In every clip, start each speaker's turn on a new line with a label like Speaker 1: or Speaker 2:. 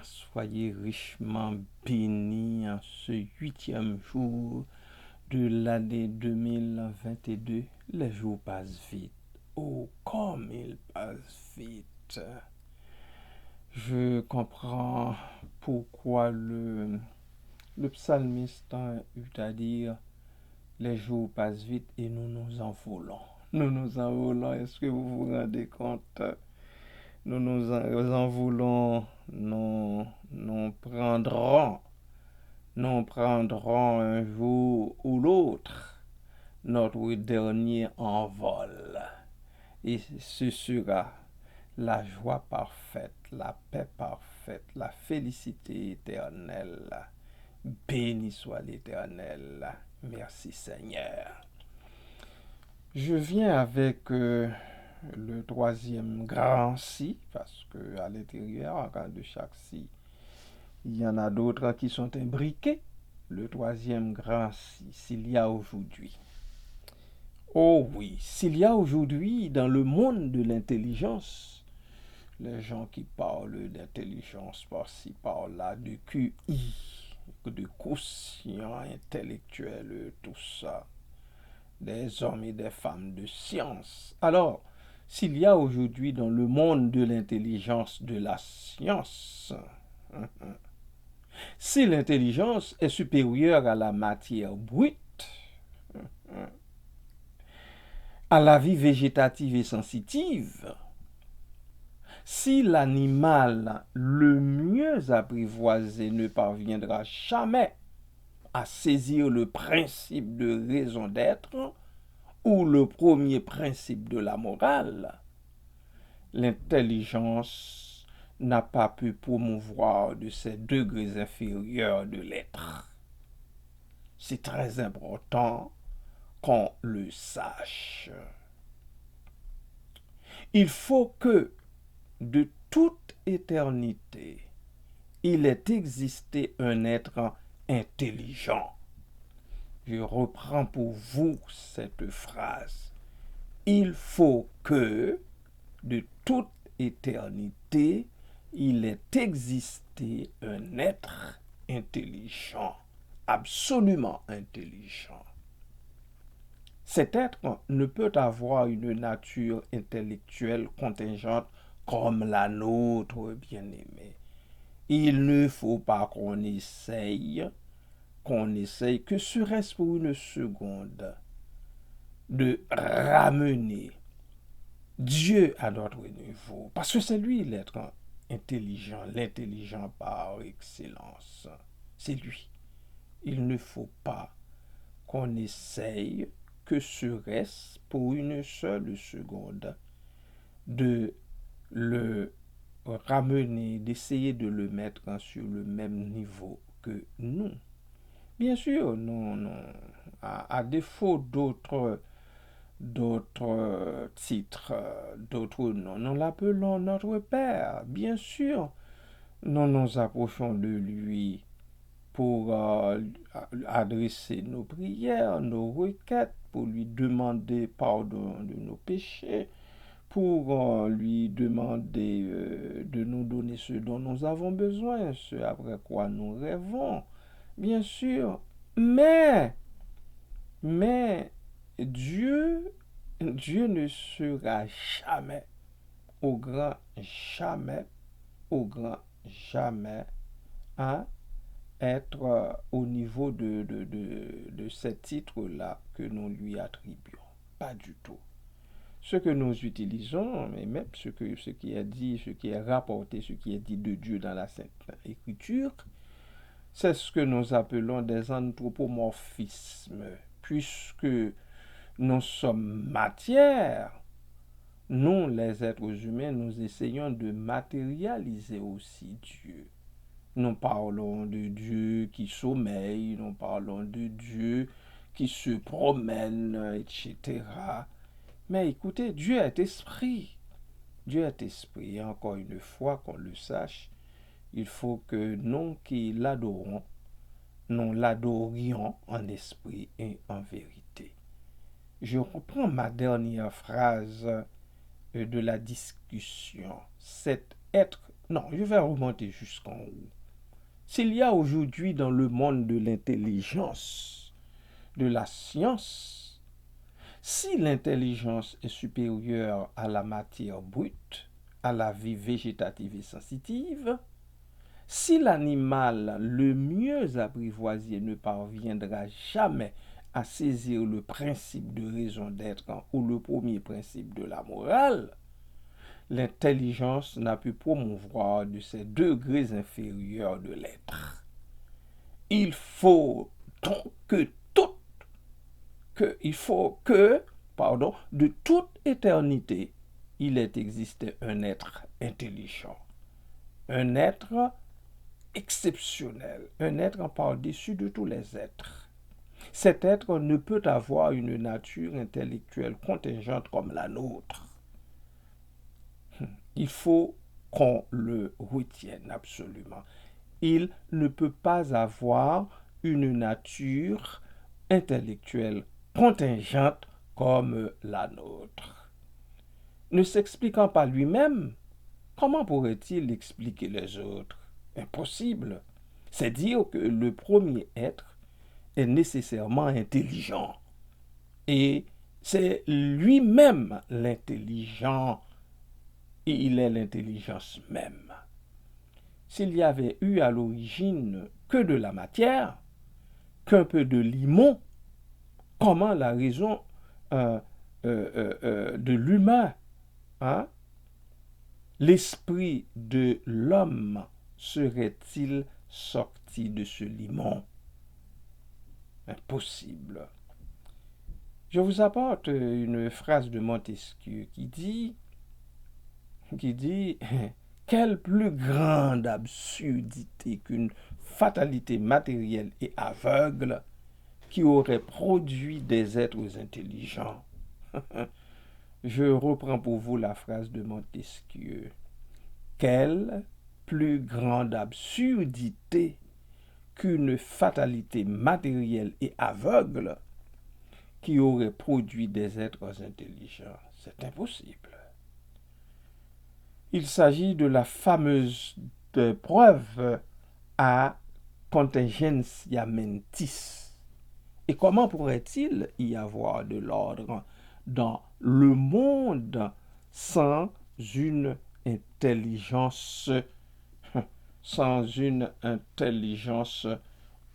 Speaker 1: soyez richement bénis en ce 8e jour de l'année 2022. Les jours passent vite. Oh, comme ils passent vite. Je comprends pourquoi le psalmiste a eu à dire les jours passent vite et nous nous envolons. Nous nous envolons. Est-ce que vous vous rendez compte? Nous nous envolons. Nous prendrons un jour ou l'autre notre dernier envol. Et ce sera la joie parfaite, la paix parfaite, la félicité éternelle. Béni soit l'Éternel. Merci Seigneur. Je viens avec le troisième grand si, parce que à l'intérieur de chaque si, il y en a d'autres qui sont imbriqués. Le troisième grand si, s'il y a aujourd'hui. Oh oui, s'il y a aujourd'hui dans le monde de l'intelligence, les gens qui parlent d'intelligence par-ci, par-là, de QI, de quotient intellectuel, tout ça, des hommes et des femmes de science. Alors, s'il y a aujourd'hui dans le monde de l'intelligence, de la science, si l'intelligence est supérieure à la matière brute, à la vie végétative et sensitive, si l'animal le mieux apprivoisé ne parviendra jamais à saisir le principe de raison d'être ou le premier principe de la morale, l'intelligence n'a pas pu promouvoir de ces degrés inférieurs de l'être. C'est très important qu'on le sache. Il faut que de toute éternité, il ait existé un être intelligent. Je reprends pour vous cette phrase. Il faut que de toute éternité, il ait existé un être intelligent, absolument intelligent. Cet être ne peut avoir une nature intellectuelle contingente comme la nôtre, bien-aimé. Il ne faut pas qu'on essaye, que serait-ce pour une seconde, de ramener Dieu à notre niveau. Parce que c'est lui l'être intelligent, l'intelligent par excellence. C'est lui. Il ne faut pas qu'on essaye, que serait-ce pour une seule seconde, de le ramener, d'essayer de le mettre sur le même niveau que nous. Bien sûr, non, à défaut d'autres titres, d'autres noms, nous l'appelons notre Père. Bien sûr, nous nous approchons de lui pour adresser nos prières, nos requêtes, pour lui demander pardon de nos péchés, pour lui demander de nous donner ce dont nous avons besoin, ce après quoi nous rêvons, bien sûr. Mais Dieu ne sera jamais, au grand jamais, hein, être au niveau de ces titres-là que nous lui attribuons. Pas du tout. Ce que nous utilisons, mais même ce qui est dit, ce qui est rapporté, ce qui est dit de Dieu dans la Sainte Écriture, c'est ce que nous appelons des anthropomorphismes, puisque nous sommes matière. Nous, les êtres humains, nous essayons de matérialiser aussi Dieu. Nous parlons de Dieu qui sommeille, nous parlons de Dieu qui se promène, etc. Mais écoutez, Dieu est esprit. Dieu est esprit. Et encore une fois, qu'on le sache, il faut que nous qui l'adorons, nous l'adorions en esprit et en vérité. Je reprends ma dernière phrase de la discussion. Cet être Non, je vais remonter jusqu'en haut. S'il y a aujourd'hui dans le monde de l'intelligence, de la science, si l'intelligence est supérieure à la matière brute, à la vie végétative et sensitive, si l'animal le mieux apprivoisé ne parviendra jamais à saisir le principe de raison d'être ou le premier principe de la morale, l'intelligence n'a pu promouvoir de ces degrés inférieurs de l'être. Il faut donc de toute éternité, il ait existé un être intelligent, un être exceptionnel, un être par-dessus de tous les êtres. Cet être ne peut avoir une nature intellectuelle contingente comme la nôtre. Il faut qu'on le retienne absolument. Il ne peut pas avoir une nature intellectuelle contingente comme la nôtre. Ne s'expliquant pas lui-même, comment pourrait-il expliquer les autres? Impossible. C'est dire que le premier être est nécessairement intelligent. Et c'est lui-même l'intelligent. Et il est l'intelligence même. S'il y avait eu à l'origine que de la matière, qu'un peu de limon, comment la raison de l'humain, l'esprit de l'homme serait-il sorti de ce limon? Impossible. Je vous apporte une phrase de Montesquieu qui dit quelle plus grande absurdité qu'une fatalité matérielle et aveugle qui aurait produit des êtres intelligents. Je reprends pour vous la phrase de Montesquieu. Quelle plus grande absurdité qu'une fatalité matérielle et aveugle qui aurait produit des êtres intelligents. C'est impossible. Il s'agit de la fameuse preuve à contingentia mentis. Et comment pourrait-il y avoir de l'ordre dans le monde sans une intelligence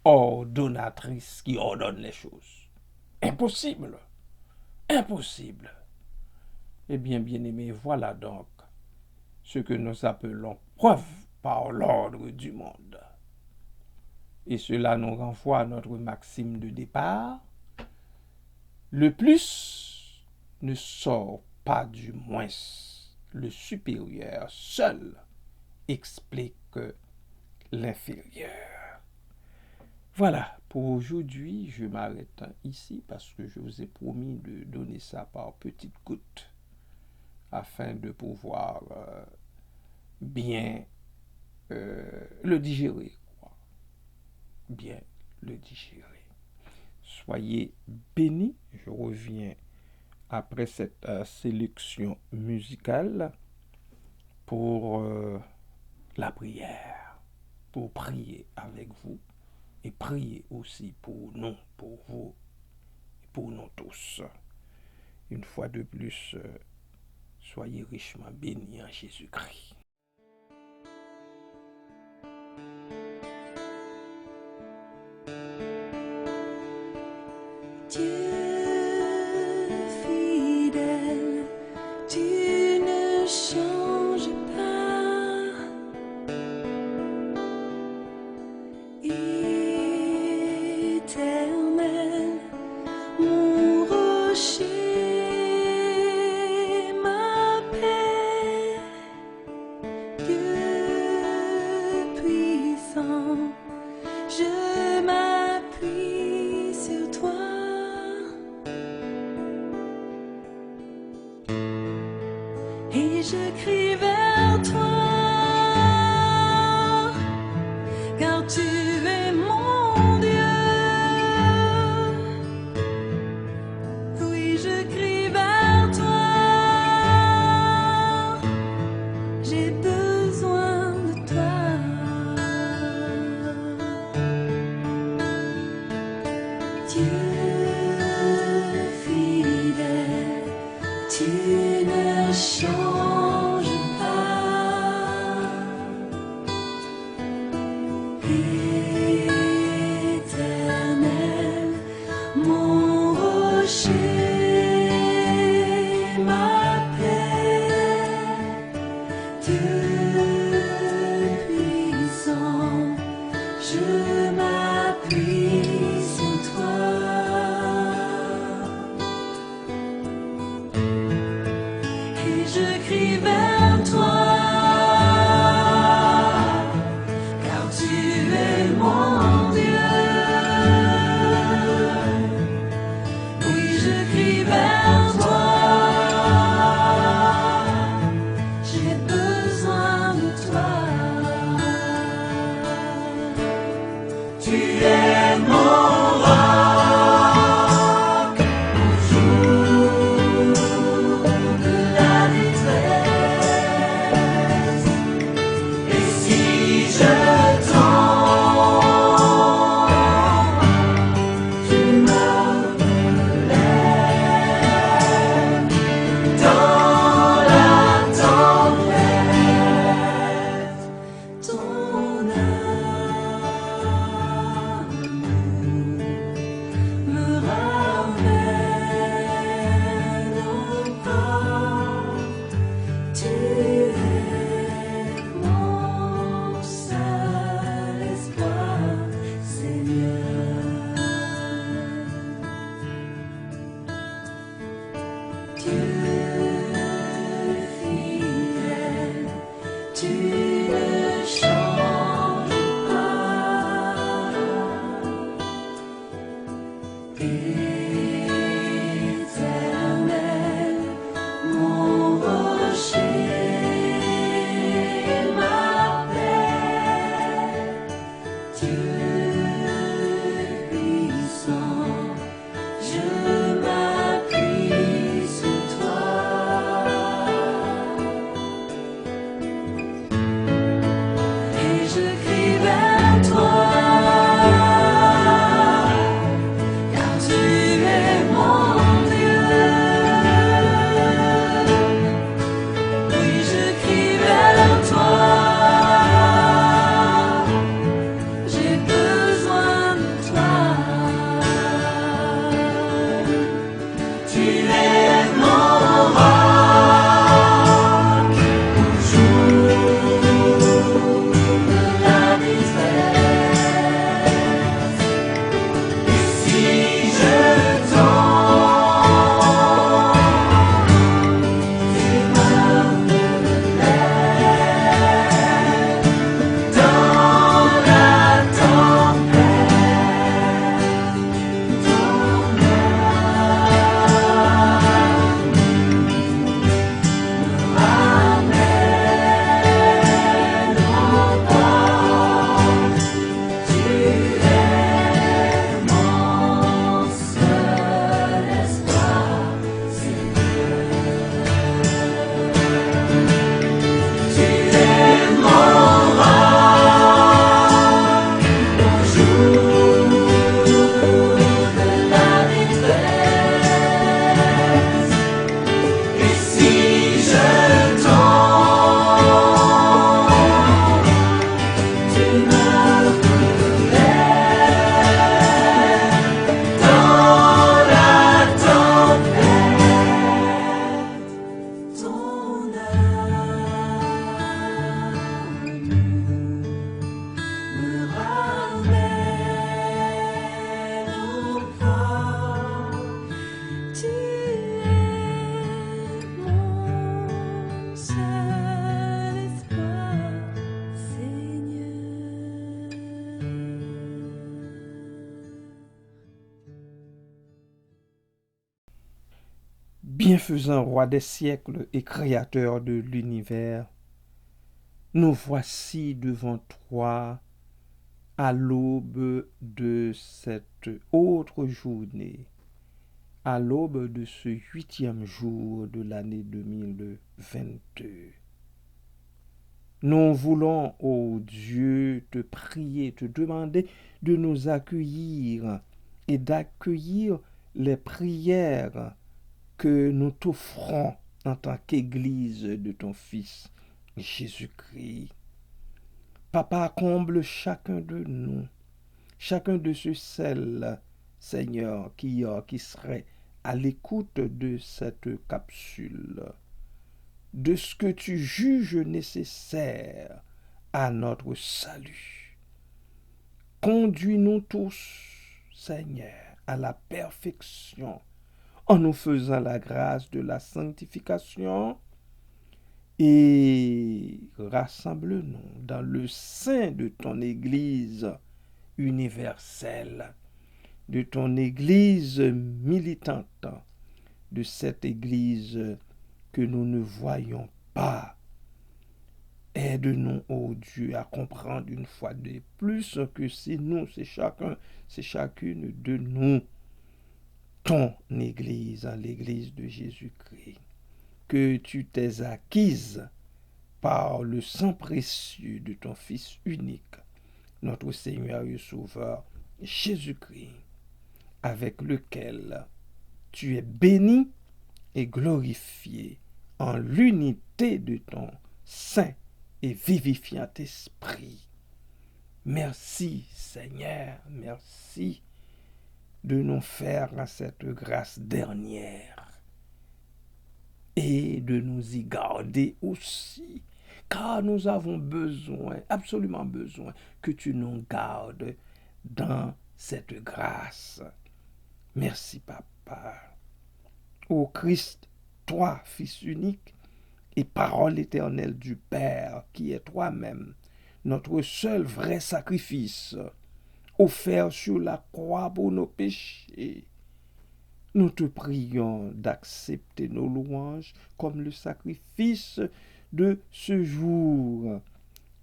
Speaker 1: ordonnatrice qui ordonne les choses? Impossible. Impossible. Eh bien, bien-aimés, voilà donc ce que nous appelons preuve par l'ordre du monde. Et cela nous renvoie à notre maxime de départ. Le plus ne sort pas du moins. Le supérieur seul explique l'inférieur. Voilà, pour aujourd'hui, je m'arrête ici parce que je vous ai promis de donner ça par petites gouttes afin de pouvoir bien le digérer. Bien le digérer. Soyez bénis. Je reviens après cette sélection musicale pour la prière, pour prier avec vous et prier aussi pour nous, pour vous et pour nous tous. Une fois de plus, soyez richement bénis en Jésus-Christ.
Speaker 2: Dieu fidèle, tu ne changes pas. Éternel, mon rocher, ma paix, Dieu puissant, je m'appuie sur toi. Et je crie vers toi, car tu es mon Dieu. Oui, je crie vers toi, j'ai besoin fidèle, tu ne changes pas. Éternel, mon rocher, ma paix, Dieu puissant, je m'appuie sur toi. Et je crie vers toi, car tu es mon Dieu. Oui, je crie vers toi, j'ai besoin de toi. Tu es mon roc au jour de la détresse. Et si je tombe, tu me relèves dans la tempête. Ton amour me ramène au port. Tu es mon seul espoir, Seigneur. Dieu fidèle, tu ne changes pas. Éternel, mon rocher, ma paix, Dieu puissant, je m'appuie sur toi. Et je crie vers toi, car tu es mon Dieu. Oui, je crie vers toi, j'ai besoin de toi. Tu es mon roc au jour de la détresse. Et si je tombe, tu me relèves dans la tempête. Ton ramène au port. Tu es mon seul espoir, Seigneur. Tu es mon roc au jour de la détresse. Et si je tombe, tu me relèves dans la tempête. Ton amour me ramène au port. Tu es mon seul espoir, Seigneur.
Speaker 1: Bienfaisant roi des siècles et créateur de l'univers, nous voici devant toi à l'aube de cette autre journée, à l'aube de ce 8e jour de l'année 2022. Nous voulons, ô Dieu, te prier, te demander de nous accueillir et d'accueillir les prières que nous t'offrons en tant qu'Église de ton Fils Jésus-Christ. Papa, comble chacun de nous, chacun de ceux-celles, Seigneur, qui seraient à l'écoute de cette capsule, de ce que tu juges nécessaire à notre salut. Conduis-nous tous, Seigneur, à la perfection en nous faisant la grâce de la sanctification et rassemble-nous dans le sein de ton Église universelle, de ton Église militante, de cette Église que nous ne voyons pas. Aide-nous, ô Dieu, à comprendre une fois de plus que c'est nous, c'est chacun, c'est chacune de nous, ton Église, l'Église de Jésus-Christ, que tu t'es acquise par le sang précieux de ton Fils unique, notre Seigneur et Sauveur, Jésus-Christ, avec lequel tu es béni et glorifié en l'unité de ton saint et vivifiant esprit. Merci, Seigneur, merci de nous faire cette grâce dernière et de nous y garder aussi, car nous avons besoin, absolument besoin, que tu nous gardes dans cette grâce. Merci, Papa. Ô Christ, toi, Fils unique et parole éternelle du Père, qui est toi-même, notre seul vrai sacrifice, offert sur la croix pour nos péchés, nous te prions d'accepter nos louanges comme le sacrifice de ce jour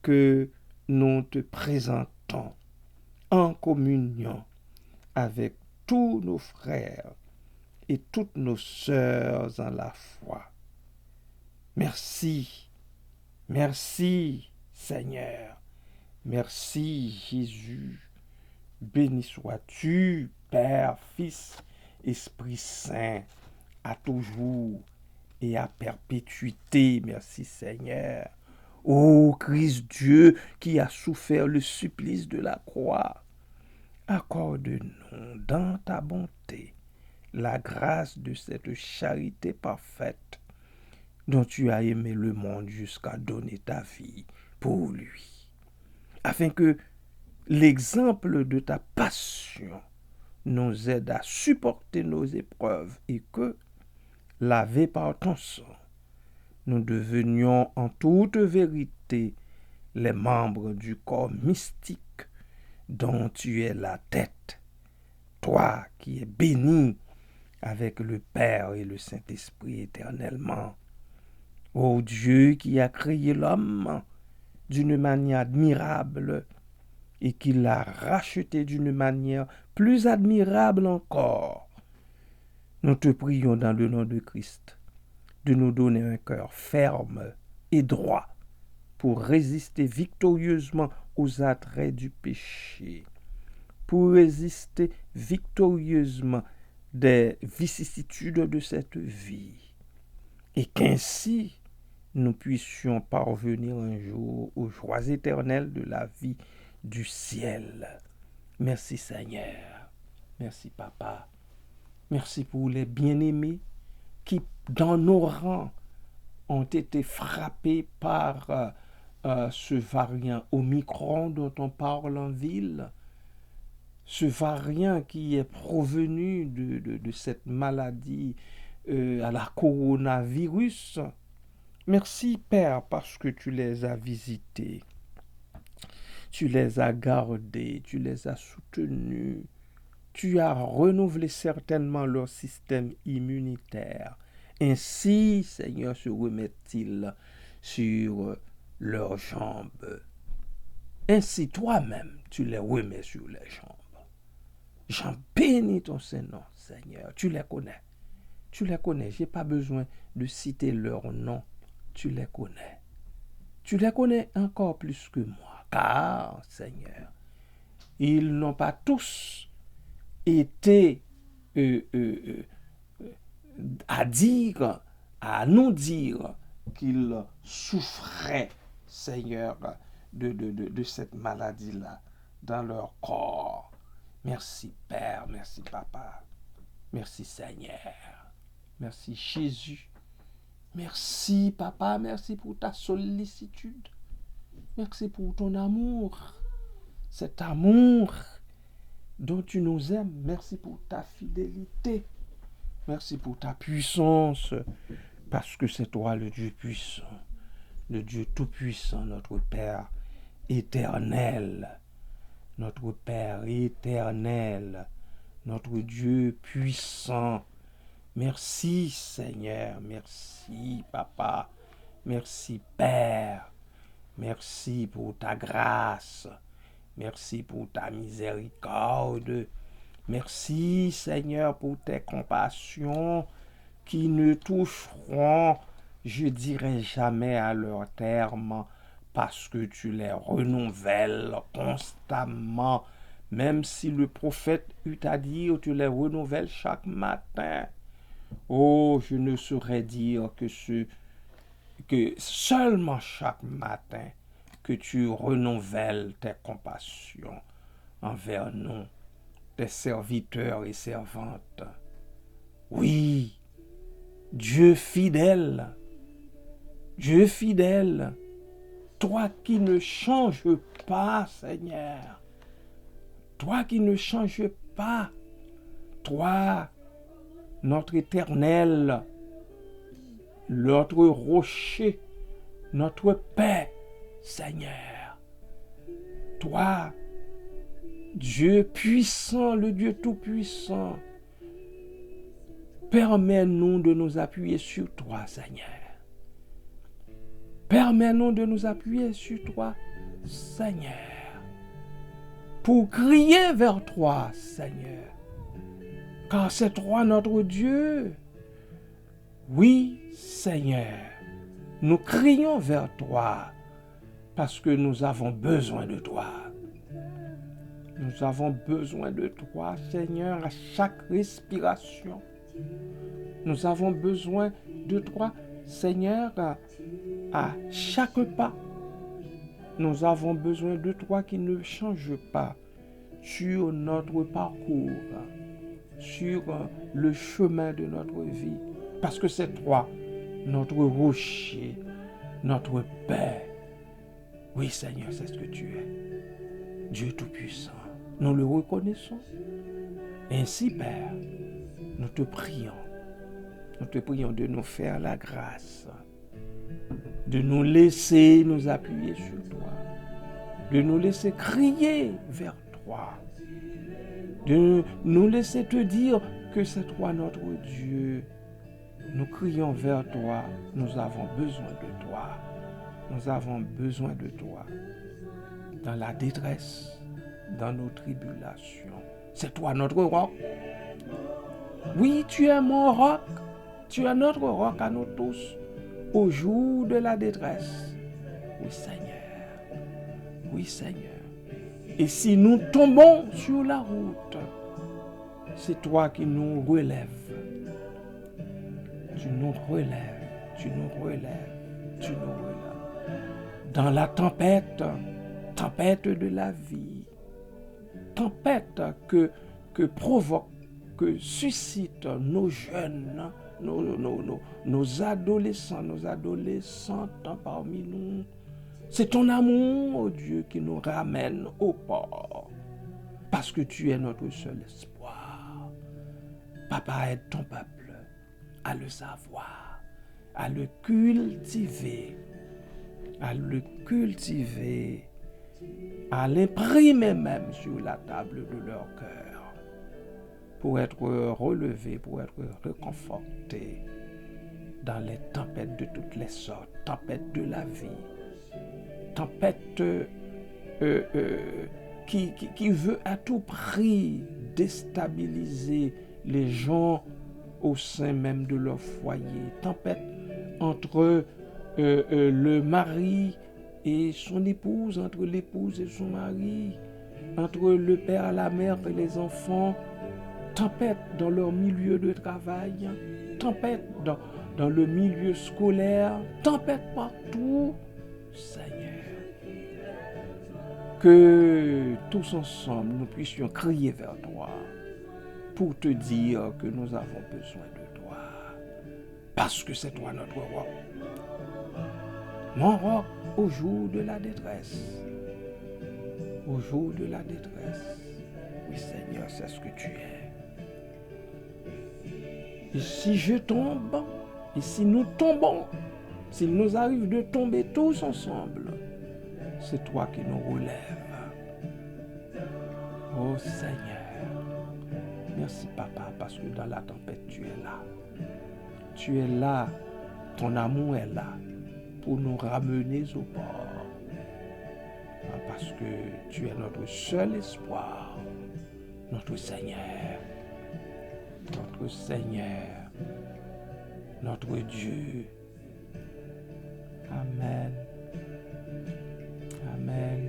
Speaker 1: que nous te présentons en communion avec tous nos frères et toutes nos sœurs en la foi. Merci, merci Seigneur, merci Jésus, béni sois-tu, Père, Fils, Esprit Saint, à toujours et à perpétuité. Merci Seigneur. Ô Christ Dieu qui a souffert le supplice de la croix, accorde-nous dans ta bonté la grâce de cette charité parfaite dont tu as aimé le monde jusqu'à donner ta vie pour lui, afin que l'exemple de ta passion nous aide à supporter nos épreuves et que, lavés par ton sang, nous devenions en toute vérité les membres du corps mystique dont tu es la tête, toi qui es béni avec le Père et le Saint-Esprit éternellement. Ô Dieu qui a créé l'homme d'une manière admirable et qui l'a racheté d'une manière plus admirable encore, nous te prions dans le nom de Christ de nous donner un cœur ferme et droit pour résister victorieusement aux attraits du péché, pour résister victorieusement des vicissitudes de cette vie, et qu'ainsi nous puissions parvenir un jour aux joies éternelles de la vie du ciel. Merci Seigneur, merci Papa, merci pour les bien-aimés qui, dans nos rangs, ont été frappés par ce variant Omicron dont on parle en ville, ce variant qui est provenu de cette maladie à la coronavirus. Merci Père parce que tu les as visités, tu les as gardés, tu les as soutenus, tu as renouvelé certainement leur système immunitaire. Ainsi, Seigneur, se remettent-ils sur leurs jambes. Ainsi, toi-même, tu les remets sur les jambes. J'en bénis ton Saint-Nom, Seigneur. Tu les connais. Tu les connais. Je n'ai pas besoin de citer leur nom. Tu les connais. Tu les connais encore plus que moi. Car, Seigneur, ils n'ont pas tous été à dire, à nous dire qu'il souffrait, Seigneur, de cette maladie-là dans leur corps. Merci Père, merci Papa, merci Seigneur, merci Jésus, merci Papa, merci pour ta sollicitude, merci pour ton amour, cet amour dont tu nous aimes, merci pour ta fidélité, merci pour ta puissance, parce que c'est toi le Dieu puissant, le Dieu tout-puissant, notre Père éternel, notre Père éternel, notre Dieu puissant. Merci Seigneur, merci Papa, merci Père, merci pour ta grâce, merci pour ta miséricorde, merci Seigneur pour tes compassions qui ne toucheront, je dirais jamais à leur terme, parce que tu les renouvelles constamment. Même si le prophète eut à dire, tu les renouvelles chaque matin. Oh, je ne saurais dire que seulement chaque matin que tu renouvelles tes compassions envers nous, tes serviteurs et servantes. Oui, Dieu fidèle, toi qui ne changes pas, Seigneur, toi qui ne changes pas, toi, notre éternel, notre rocher, notre paix, Seigneur, toi, Dieu puissant, le Dieu tout-puissant, permets-nous de nous appuyer sur toi, Seigneur. Permets-nous de nous appuyer sur toi, Seigneur, pour crier vers toi, Seigneur, car c'est toi notre Dieu. Oui, Seigneur, nous crions vers toi parce que nous avons besoin de toi. Nous avons besoin de toi, Seigneur, à chaque respiration. Nous avons besoin de toi, Seigneur, à chaque pas. Nous avons besoin de toi qui ne change pas sur notre parcours, sur le chemin de notre vie. Parce que c'est toi, notre rocher, notre paix. Oui, Seigneur, c'est ce que tu es. Dieu Tout-Puissant. Nous le reconnaissons. Ainsi, Père, nous te prions de nous faire la grâce, de nous laisser nous appuyer sur toi, de nous laisser crier vers toi, de nous laisser te dire que c'est toi notre Dieu. Nous crions vers toi, nous avons besoin de toi, nous avons besoin de toi dans la détresse, dans nos tribulations. C'est toi notre roc. Oui, tu es mon roc. Tu es notre roc à nous tous au jour de la détresse. Oui, Seigneur. Oui, Seigneur. Et si nous tombons sur la route, c'est toi qui nous relèves. Tu nous relèves, tu nous relèves, tu nous relèves. Dans la tempête de la vie, tempête que provoque, que suscitent nos jeunes, nos adolescents, nos adolescentes parmi nous. C'est ton amour, oh Dieu, qui nous ramène au port. Parce que tu es notre seul espoir. Papa, aide ton peuple à le savoir, à le cultiver, à l'imprimer même sur la table de leur cœur, pour être relevé, pour être réconforté dans les tempêtes de toutes les sortes, tempêtes de la vie, tempêtes qui veut à tout prix déstabiliser les gens au sein même de leur foyer, tempête entre le mari et son épouse, entre l'épouse et son mari, entre le père, la mère et les enfants, tempête dans leur milieu de travail, tempête dans le milieu scolaire, tempête partout, Seigneur. Que tous ensemble, nous puissions crier vers toi pour te dire que nous avons besoin de toi. Parce que c'est toi notre roi. Mon roi au jour de la détresse. Au jour de la détresse. Oui, Seigneur, c'est ce que tu es. Et si je tombe, et si nous tombons, s'il nous arrive de tomber tous ensemble, c'est toi qui nous relèves. Oh Seigneur, merci Papa, parce que dans la tempête, tu es là. Tu es là, ton amour est là pour nous ramener au port. Parce que tu es notre seul espoir, notre Seigneur, notre Dieu. Amen. Amen.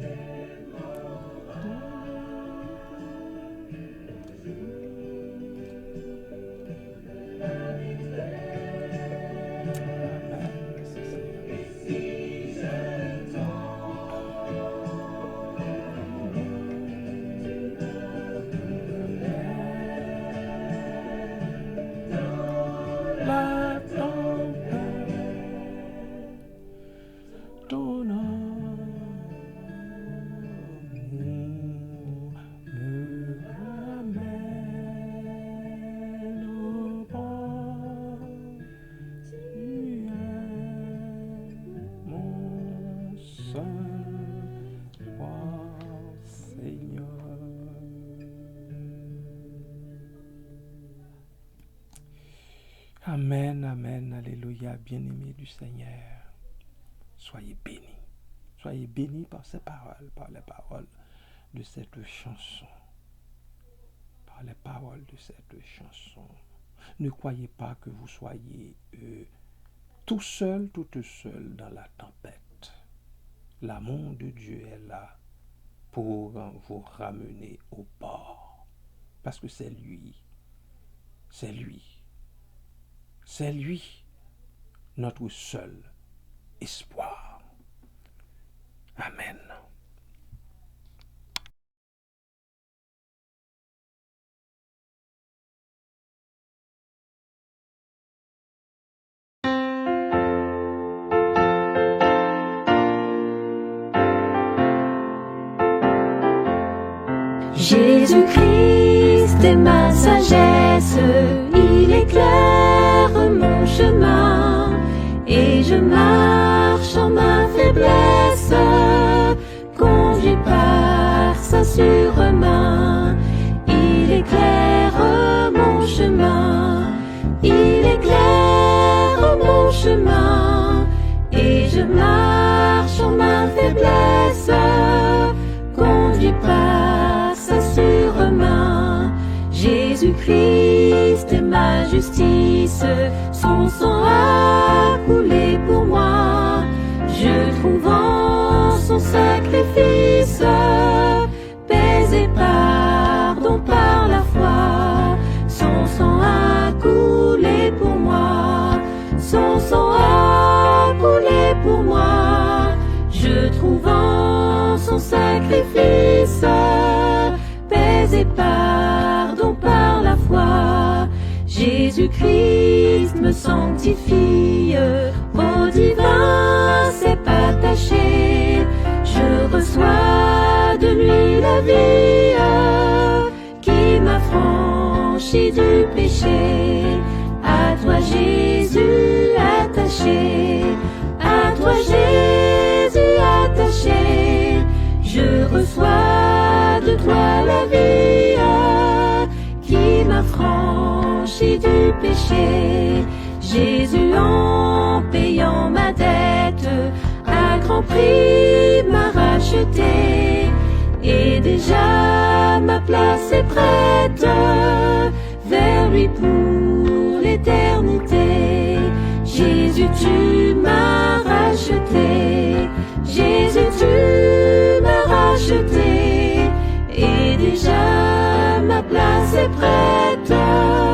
Speaker 1: La tempête, ton amour me ramène au port. Tu es mon seul roi, Seigneur. Amen, amen, alléluia, bien-aimés du Seigneur. Soyez bénis. Soyez bénis par ces paroles, par les paroles de cette chanson. Par les paroles de cette chanson. Ne croyez pas que vous soyez tout seul, toute seule dans la tempête. L'amour de Dieu est là pour vous ramener au port. Parce que c'est lui. C'est lui. C'est lui, notre seul espoir. Amen. Jésus-Christ est ma sagesse, il éclaire mon chemin, et je marche en ma faiblesse, conduit par sa sûre-main. Il éclaire mon chemin, il éclaire mon chemin, et je marche en ma faiblesse, conduit par sa sûre-main. Jésus-Christ est ma justice, son sang a coulé pour moi. Je trouve en son sacrifice paix et pardon par la foi. Son sang a coulé pour moi, son sang a coulé pour moi. Je trouve en son sacrifice paix et pardon par la foi. Jésus-Christ me sanctifie, au divin s'est attaché. Je reçois de lui la vie qui m'a franchi du péché. À toi Jésus attaché, à toi Jésus attaché, je reçois de toi la vie qui m'a franchi du péché. Jésus en payant ma dette à grand prix m'a racheté, et déjà ma place est prête vers lui pour l'éternité. Jésus, tu m'as racheté, Jésus, tu m'as racheté, et déjà ma place
Speaker 2: place est prête.